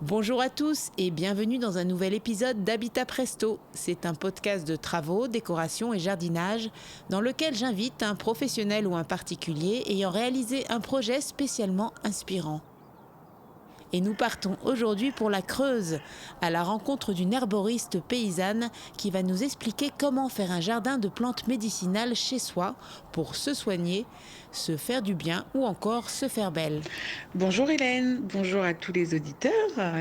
Bonjour à tous et bienvenue dans un nouvel épisode d'Habitat Presto. C'est un podcast de travaux, décoration et jardinage dans lequel j'invite un professionnel ou un particulier ayant réalisé un projet spécialement inspirant. Et nous partons aujourd'hui pour la Creuse, à la rencontre d'une herboriste paysanne qui va nous expliquer comment faire un jardin de plantes médicinales chez soi pour se soigner, se faire du bien ou encore se faire belle. Bonjour Hélène, bonjour à tous les auditeurs.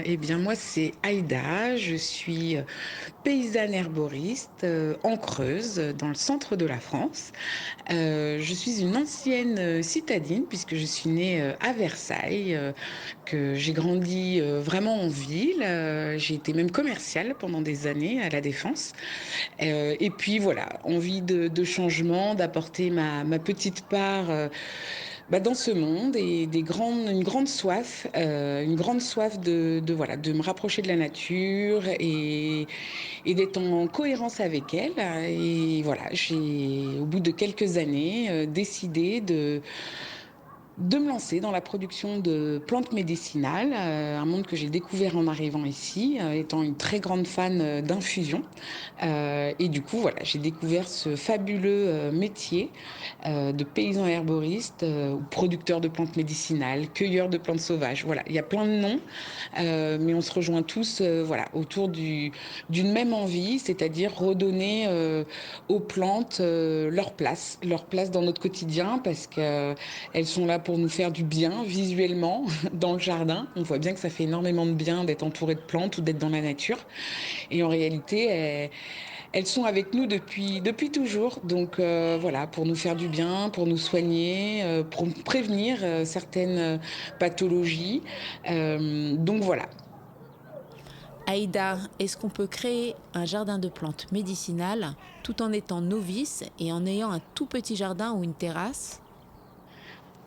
Eh bien moi c'est Aïda, je suis paysanne herboriste en Creuse, dans le centre de la France. Je suis une ancienne citadine puisque je suis née à Versailles, que j'ai grandi vraiment en ville. J'ai été même commerciale pendant des années à la Défense. Et puis voilà, envie de changement, d'apporter ma petite part dans ce monde et une grande soif voilà, de me rapprocher de la nature et d'être en cohérence avec elle. Et voilà, j'ai, au bout de quelques années, décidé de me lancer dans la production de plantes médicinales, un monde que j'ai découvert en arrivant ici, étant une très grande fan d'infusion. Et du coup, voilà, j'ai découvert ce fabuleux métier de paysan herboriste ou producteur de plantes médicinales, cueilleur de plantes sauvages. Voilà, il y a plein de noms, mais on se rejoint tous voilà, autour d'une même envie, c'est-à-dire redonner aux plantes leur place dans notre quotidien parce qu'elles sont là pour nous faire du bien visuellement dans le jardin. On voit bien que ça fait énormément de bien d'être entouré de plantes ou d'être dans la nature. Et en réalité, elles sont avec nous depuis toujours. Donc voilà, pour nous faire du bien, pour nous soigner, pour prévenir certaines pathologies. Donc voilà. Aïda, est-ce qu'on peut créer un jardin de plantes médicinales tout en étant novice et en ayant un tout petit jardin ou une terrasse?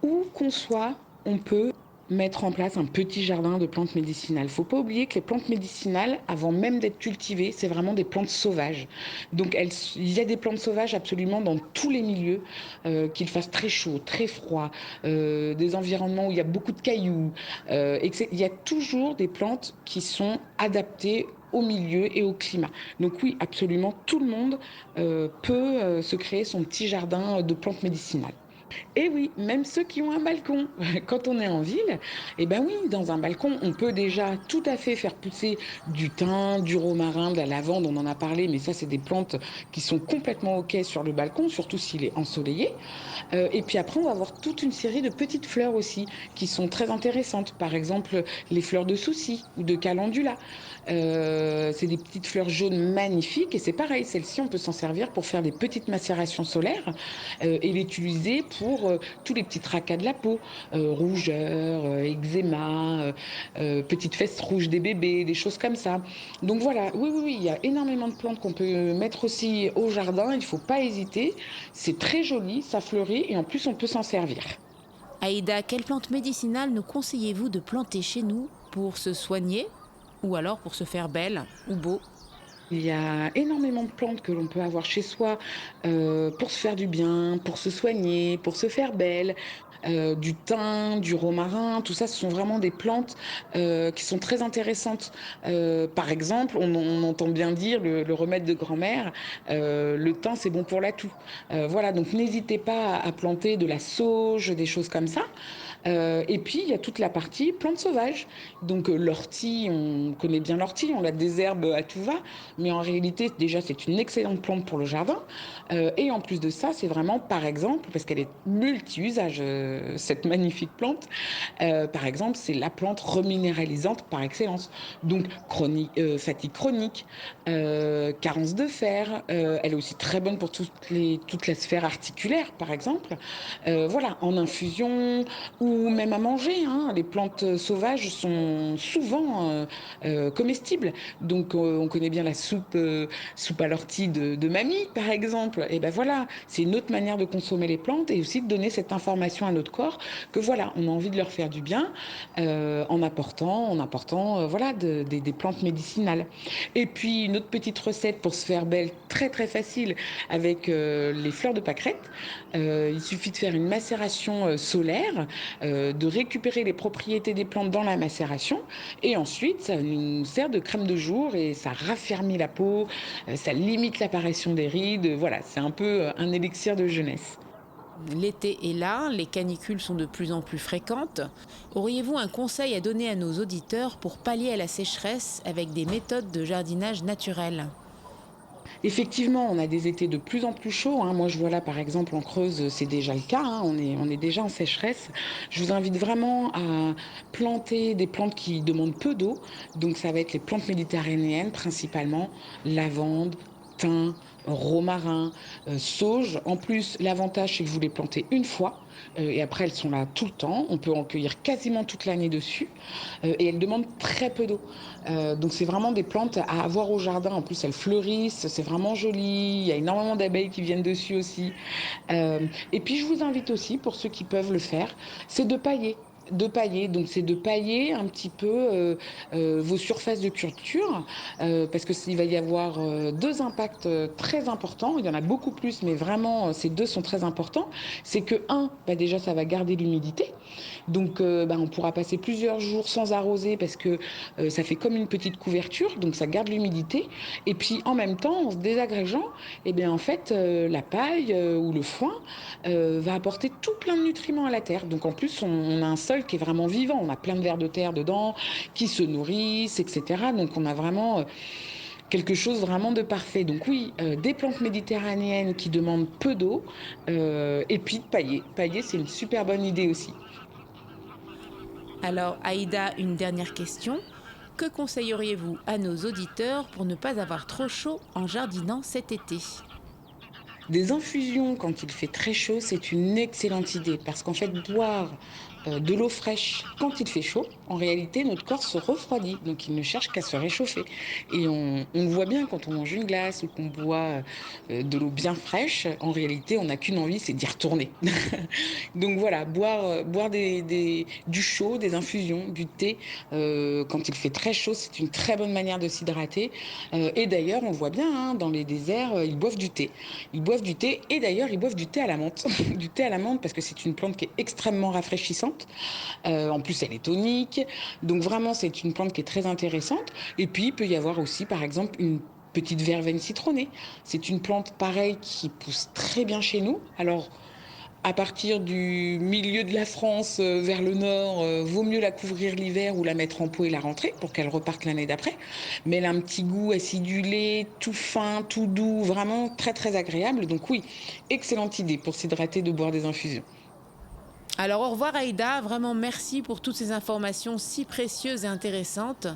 Où qu'on soit, on peut mettre en place un petit jardin de plantes médicinales. Faut pas oublier que les plantes médicinales, avant même d'être cultivées, c'est vraiment des plantes sauvages. Donc il y a des plantes sauvages absolument dans tous les milieux, qu'il fasse très chaud, très froid, des environnements où il y a beaucoup de cailloux. Il y a toujours des plantes qui sont adaptées au milieu et au climat. Donc oui, absolument, tout le monde peut se créer son petit jardin de plantes médicinales. Et oui, même ceux qui ont un balcon. Quand on est en ville, eh ben oui, dans un balcon, on peut déjà tout à fait faire pousser du thym, du romarin, de la lavande, on en a parlé, mais ça, c'est des plantes qui sont complètement OK sur le balcon, surtout s'il est ensoleillé. Et puis après, on va avoir toute une série de petites fleurs aussi qui sont très intéressantes. Par exemple, les fleurs de souci ou de calendula. C'est des petites fleurs jaunes magnifiques et c'est pareil, celles-ci, on peut s'en servir pour faire des petites macérations solaires et l'utiliser pour tous les petits tracas de la peau, rougeur, eczéma, petites fesses rouges des bébés, des choses comme ça. Donc voilà, oui, oui, oui, il y a énormément de plantes qu'on peut mettre aussi au jardin, il ne faut pas hésiter. C'est très joli, ça fleurit et en plus on peut s'en servir. Aïda, quelles plantes médicinales nous conseillez-vous de planter chez nous pour se soigner ou alors pour se faire belle ou beau? Il y a énormément de plantes que l'on peut avoir chez soi pour se faire du bien, pour se soigner, pour se faire belle. Du thym, du romarin, tout ça, ce sont vraiment des plantes qui sont très intéressantes. Par exemple, on entend bien dire le remède de grand-mère, le thym, c'est bon pour la toux. Voilà, donc n'hésitez pas à planter de la sauge, des choses comme ça. Et puis, il y a toute la partie plantes sauvages. Donc, l'ortie, on connaît bien l'ortie, on la désherbe à tout va. Mais en réalité, déjà, c'est une excellente plante pour le jardin. Et en plus de ça, c'est vraiment, par exemple, parce qu'elle est multi-usage, cette magnifique plante, par exemple, c'est la plante reminéralisante par excellence. Donc, fatigue chronique, carence de fer. Elle est aussi très bonne pour toute la sphère articulaire, par exemple. Voilà, en infusion ou même à manger, hein. Les plantes sauvages sont souvent comestibles. Donc, on connaît bien la soupe à l'ortie de mamie, par exemple. Et ben voilà, c'est une autre manière de consommer les plantes et aussi de donner cette information à notre corps que voilà, on a envie de leur faire du bien en apportant voilà, des plantes médicinales. Et puis, une autre petite recette pour se faire belle, très très facile, avec les fleurs de pâquerette. Il suffit de faire une macération solaire de récupérer les propriétés des plantes dans la macération. Et ensuite, ça nous sert de crème de jour et ça raffermit la peau, ça limite l'apparition des rides. Voilà, c'est un peu un élixir de jeunesse. L'été est là, les canicules sont de plus en plus fréquentes. Auriez-vous un conseil à donner à nos auditeurs pour pallier à la sécheresse avec des méthodes de jardinage naturel? Effectivement, on a des étés de plus en plus chauds, hein. Moi, je vois là, par exemple, en Creuse, c'est déjà le cas, hein. On est déjà en sécheresse. Je vous invite vraiment à planter des plantes qui demandent peu d'eau. Donc, ça va être les plantes méditerranéennes, principalement lavande, thym, romarin, sauge. En plus, l'avantage, c'est que vous les plantez une fois et après, elles sont là tout le temps. On peut en cueillir quasiment toute l'année dessus et elles demandent très peu d'eau. Donc c'est vraiment des plantes à avoir au jardin. En plus, elles fleurissent, c'est vraiment joli. Il y a énormément d'abeilles qui viennent dessus aussi. Et puis je vous invite aussi, pour ceux qui peuvent le faire, c'est de pailler. De pailler, donc c'est de pailler un petit peu vos surfaces de culture, parce que s'il va y avoir deux impacts très importants. Il y en a beaucoup plus, mais vraiment ces deux sont très importants. C'est que un, bah déjà ça va garder l'humidité, donc bah, on pourra passer plusieurs jours sans arroser parce que ça fait comme une petite couverture, donc ça garde l'humidité. Et puis en même temps, en se désagrégeant, eh bien en fait, la paille ou le foin va apporter tout plein de nutriments à la terre. Donc en plus, on a un sol qui est vraiment vivant. On a plein de vers de terre dedans qui se nourrissent, etc. Donc on a vraiment quelque chose vraiment de parfait. Donc oui, des plantes méditerranéennes qui demandent peu d'eau et puis de pailler. Pailler, c'est une super bonne idée aussi. Alors, Aïda, une dernière question. Que conseilleriez-vous à nos auditeurs pour ne pas avoir trop chaud en jardinant cet été? Des infusions quand il fait très chaud, c'est une excellente idée parce qu'en fait, boire de l'eau fraîche quand il fait chaud, en réalité, notre corps se refroidit, donc il ne cherche qu'à se réchauffer. Et on le voit bien quand on mange une glace ou qu'on boit de l'eau bien fraîche, en réalité, on n'a qu'une envie, c'est d'y retourner. Donc voilà, boire du chaud, des infusions, du thé, quand il fait très chaud, c'est une très bonne manière de s'hydrater. Et d'ailleurs, on le voit bien, hein, dans les déserts, ils boivent du thé. Ils boivent du thé et d'ailleurs, ils boivent du thé à la menthe. Du thé à la menthe parce que c'est une plante qui est extrêmement rafraîchissante. En plus, elle est tonique. Donc vraiment, c'est une plante qui est très intéressante. Et puis, il peut y avoir aussi, par exemple, une petite verveine citronnée. C'est une plante pareille qui pousse très bien chez nous. Alors, à partir du milieu de la France vers le nord, vaut mieux la couvrir l'hiver ou la mettre en pot et la rentrer pour qu'elle reparte l'année d'après. Mais elle a un petit goût acidulé, tout fin, tout doux, vraiment très très agréable. Donc oui, excellente idée pour s'hydrater de boire des infusions. Alors, au revoir Aïda, vraiment merci pour toutes ces informations si précieuses et intéressantes.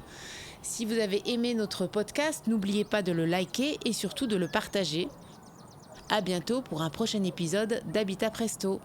Si vous avez aimé notre podcast, n'oubliez pas de le liker et surtout de le partager. À bientôt pour un prochain épisode d'Habitat Presto.